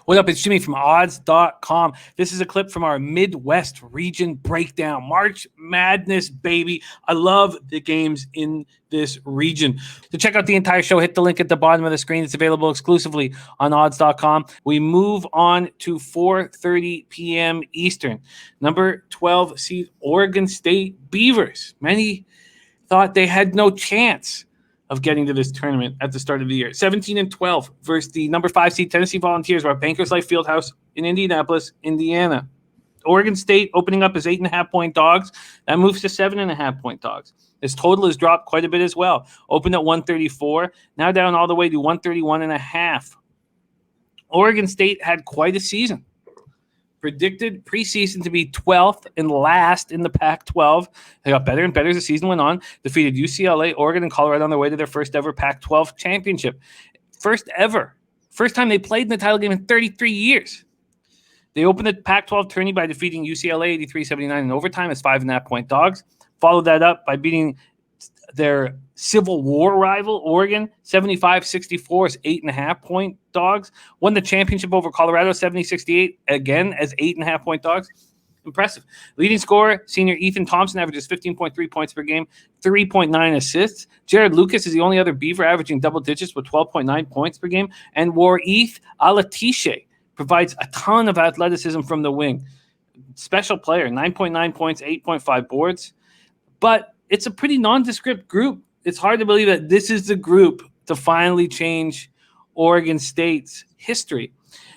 What up? It's Jimmy from odds.com. This is a clip from our Midwest region breakdown. March Madness, baby. I love the games in this region. To check out the entire show, hit the link at the bottom of the screen. It's available exclusively on odds.com. We move on to 4:30 p.m. Eastern. Number 12 seed Oregon State Beavers. Many thought they had no chance of getting to this tournament at the start of the year. 17-12 versus the number 5 seed Tennessee Volunteers. We're at Bankers Life Fieldhouse in Indianapolis, Indiana. Oregon State opening up as 8.5-point dogs. That moves to 7.5-point dogs. This total has dropped quite a bit as well. Opened at 134, now down all the way to 131.5. Oregon State had quite a season. Predicted preseason to be 12th and last in the Pac-12. They got better and better as the season went on. Defeated UCLA, Oregon, and Colorado on their way to their first ever Pac-12 championship. First ever. First time they played in the title game in 33 years. They opened the Pac-12 tourney by defeating UCLA 83-79 in overtime as 5.5-point dogs. Followed that up by beating their Civil War rival, Oregon, 75-64 as 8.5-point dogs. Won the championship over Colorado, 70-68, again as 8.5-point dogs. Impressive. Leading scorer, senior Ethan Thompson, averages 15.3 points per game, 3.9 assists. Jared Lucas is the only other Beaver averaging double digits with 12.9 points per game. And Warith Alatishe provides a ton of athleticism from the wing. Special player, 9.9 points, 8.5 boards. But it's a pretty nondescript group. It's hard to believe that this is the group to finally change Oregon State's history.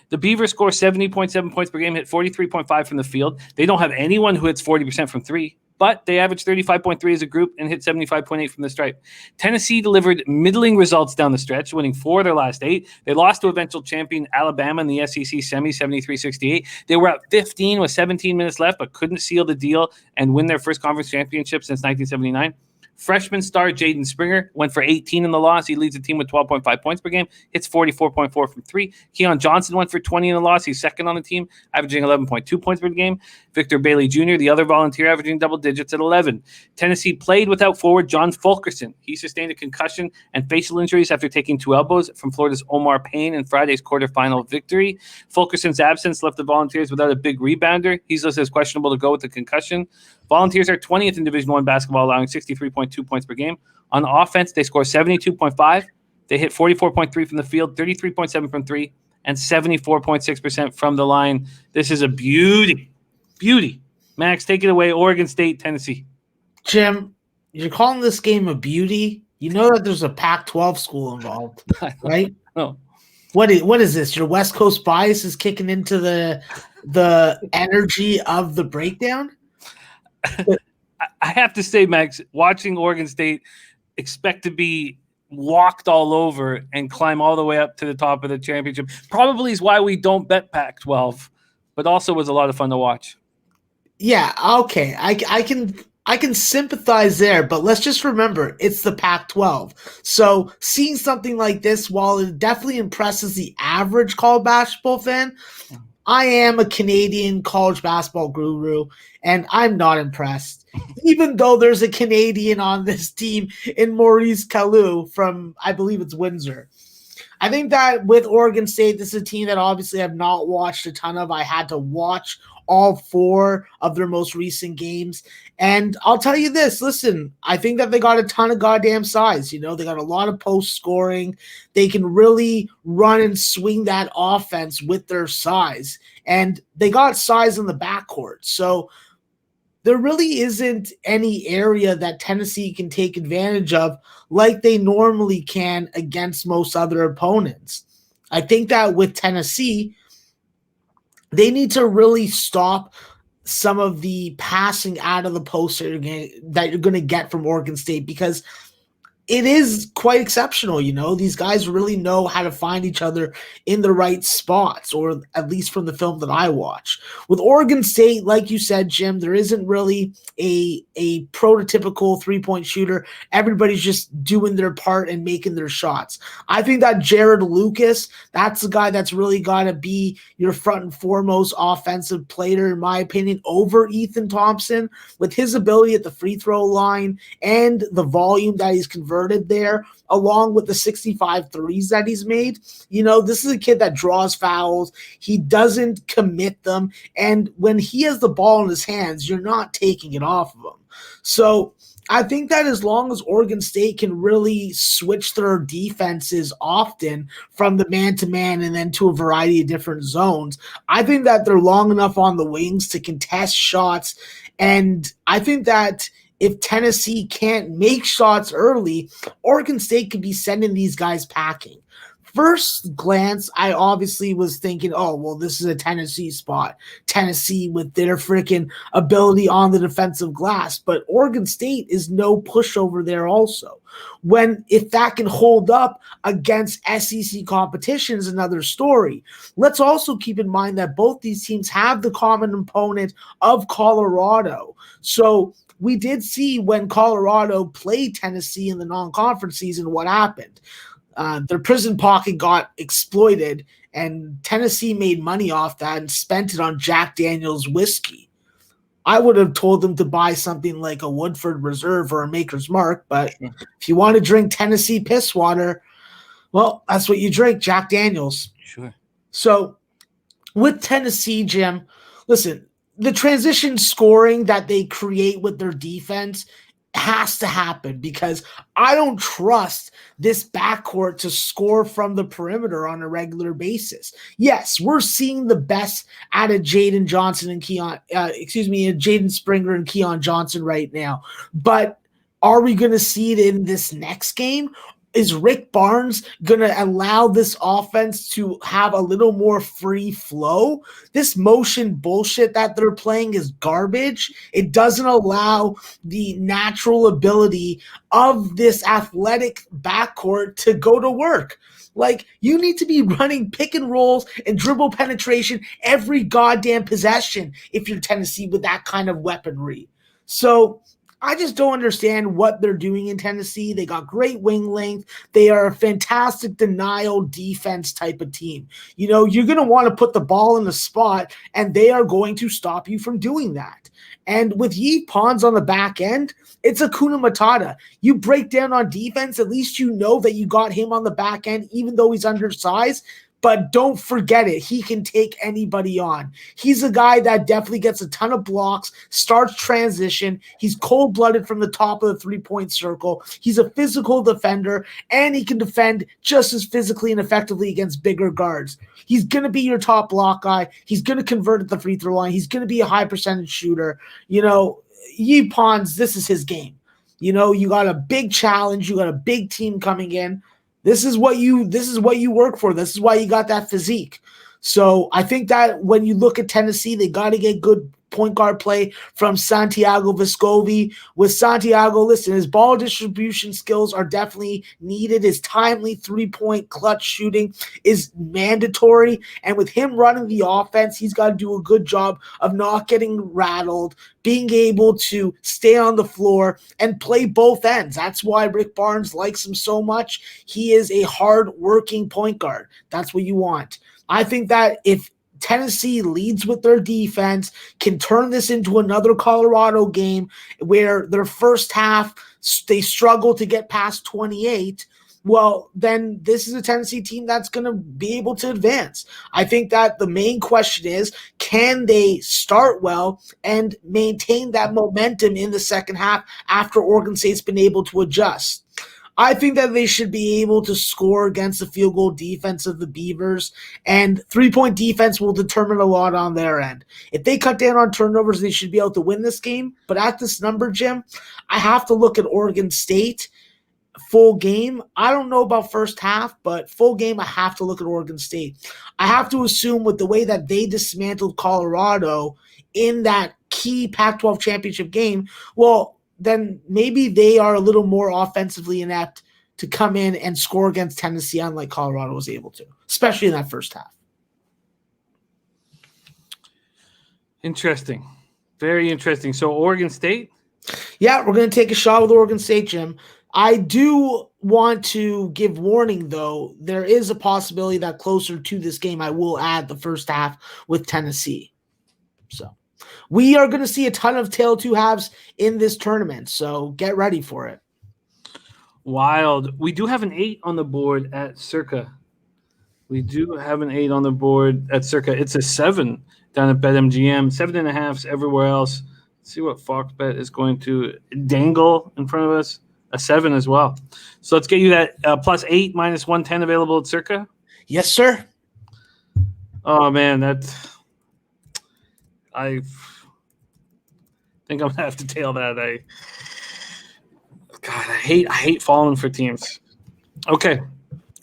The Beavers score 70.7 points per game, hit 43.5 from the field. They don't have anyone who hits 40% from three, but they average 35.3 as a group and hit 75.8 from the stripe. Tennessee delivered middling results down the stretch, winning 4 of their last 8. They lost to eventual champion Alabama in the SEC semi, 73-68. They were at 15 with 17 minutes left, but couldn't seal the deal and win their first conference championship since 1979. Freshman star Jaden Springer went for 18 in the loss. He leads the team with 12.5 points per game, hits 44.4 from 3. Keon Johnson went for 20 in the loss. He's second on the team, averaging 11.2 points per game. Victor Bailey Jr., the other volunteer, averaging double digits at 11. Tennessee played without forward John Fulkerson. He sustained a concussion and facial injuries after taking 2 elbows from Florida's Omar Payne in Friday's quarterfinal victory. Fulkerson's absence left the Volunteers without a big rebounder. He's listed as questionable to go with the concussion. Volunteers are 20th in Division I basketball, allowing 63.2 points per game. On offense, they score 72.5. They hit 44.3 from the field, 33.7 from 3, and 74.6% from the line. This is a beauty. Beauty. Max, take it away. Oregon State, Tennessee. Jim, you're calling this game a beauty? You know that there's a Pac-12 school involved, right? Oh. What is this? Your West Coast bias is kicking into the energy of the breakdown? I have to say, Max, watching Oregon State expect to be walked all over and climb all the way up to the top of the championship probably is why we don't bet Pac-12, but also was a lot of fun to watch. Yeah, okay. I can sympathize there, but let's just remember it's the Pac-12. So seeing something like this, while it definitely impresses the average college basketball fan, I am a Canadian college basketball guru, and I'm not impressed. Even though there's a Canadian on this team in Maurice Kalou from, I believe it's Windsor. I think that with Oregon State, this is a team that obviously I've not watched a ton of. I had to watch all 4 of their most recent games. And I'll tell you this, listen, I think that they got a ton of goddamn size. You know, they got a lot of post scoring. They can really run and swing that offense with their size. And they got size in the backcourt. So there really isn't any area that Tennessee can take advantage of like they normally can against most other opponents. I think that with Tennessee, they need to really stop some of the passing out of the post that you're going to get from Oregon State, because it is quite exceptional. You know, these guys really know how to find each other in the right spots, or at least from the film that I watch. With Oregon State, like you said, Jim, there isn't really a prototypical three-point shooter. Everybody's just doing their part and making their shots. I think that Jared Lucas, that's the guy that's really got to be your front and foremost offensive player, in my opinion, over Ethan Thompson, with his ability at the free throw line and the volume that he's converting converted there, along with the 65 threes that he's made. This is a kid that draws fouls. He doesn't commit them. And when he has the ball in his hands, you're not taking it off of him. So I think that as long as Oregon State can really switch their defenses often from the man-to-man and then to a variety of different zones, I think that they're long enough on the wings to contest shots. And I think that if Tennessee can't make shots early, Oregon State could be sending these guys packing. First glance, I obviously was thinking, oh, well, this is a Tennessee spot. Tennessee with their freaking ability on the defensive glass. But Oregon State is no pushover there also. If that can hold up against SEC competition is another story. Let's also keep in mind that both these teams have the common opponent of Colorado. So we did see when Colorado played Tennessee in the non-conference season what happened. Their prison pocket got exploited, and Tennessee made money off that and spent it on Jack Daniel's whiskey. I would have told them to buy something like a Woodford Reserve or a Maker's Mark, but if you want to drink Tennessee piss water, well, that's what you drink, Jack Daniel's. Sure. So with Tennessee, Jim, listen, the transition scoring that they create with their defense has to happen because I don't trust this backcourt to score from the perimeter on a regular basis. Yes, we're seeing the best out of Jaden Springer and Keon Johnson right now. But are we going to see it in this next game? Is Rick Barnes going to allow this offense to have a little more free flow? This motion bullshit that they're playing is garbage. It doesn't allow the natural ability of this athletic backcourt to go to work. Like, you need to be running pick and rolls and dribble penetration every goddamn possession if you're Tennessee with that kind of weaponry. So I just don't understand what they're doing in Tennessee. They got great wing length. They are a fantastic denial defense type of team. You're going to want to put the ball in the spot, and they are going to stop you from doing that. And with Yves Pons on the back end, it's Hakuna Matata. You break down on defense, at least you know that you got him on the back end, even though he's undersized. But don't forget it. He can take anybody on. He's a guy that definitely gets a ton of blocks, starts transition. He's cold-blooded from the top of the three-point circle. He's a physical defender, and he can defend just as physically and effectively against bigger guards. He's going to be your top block guy. He's going to convert at the free throw line. He's going to be a high-percentage shooter. Yves Pons, this is his game. You got a big challenge. You got a big team coming in. This is what you work for. This is why you got that physique. So I think that when you look at Tennessee, they got to get good point guard play from Santiago Vescovi. With Santiago, listen, his ball distribution skills are definitely needed. His timely three-point clutch shooting is mandatory. And with him running the offense, he's got to do a good job of not getting rattled, being able to stay on the floor and play both ends. That's why Rick Barnes likes him so much. He is a hard-working point guard. That's what you want. I think that if Tennessee leads with their defense, can turn this into another Colorado game where their first half they struggle to get past 28, well, then this is a Tennessee team that's going to be able to advance. I think that the main question is, can they start well and maintain that momentum in the second half after Oregon State's been able to adjust? I think that they should be able to score against the field goal defense of the Beavers, and three-point defense will determine a lot on their end. If they cut down on turnovers, they should be able to win this game. But at this number, Jim, I have to look at Oregon State full game. I don't know about first half, but full game, I have to look at Oregon State. I have to assume with the way that they dismantled Colorado in that key Pac-12 championship game, well, then maybe they are a little more offensively inept to come in and score against Tennessee, unlike Colorado was able to, especially in that first half. Interesting. Very interesting. So Oregon State? Yeah, we're going to take a shot with Oregon State, Jim. I do want to give warning, though. There is a possibility that closer to this game, I will add the first half with Tennessee. So we are going to see a ton of tail two halves in this tournament, so get ready for it. Wild. We do have an 8 on the board at Circa. We do have an 8 on the board at Circa. It's a 7 down at BetMGM. 7.5s everywhere else. Let's see what Fox Bet is going to dangle in front of us. A 7 as well. So let's get you that plus 8 minus 110 available at Circa. Yes, sir. Oh man, I think I'm gonna have to tail that. I hate falling for teams. Okay.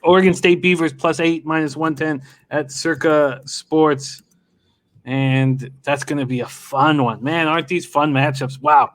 Oregon State Beavers plus 8 minus 110 at Circa Sports. And that's going to be a fun one. Man, aren't these fun matchups? Wow.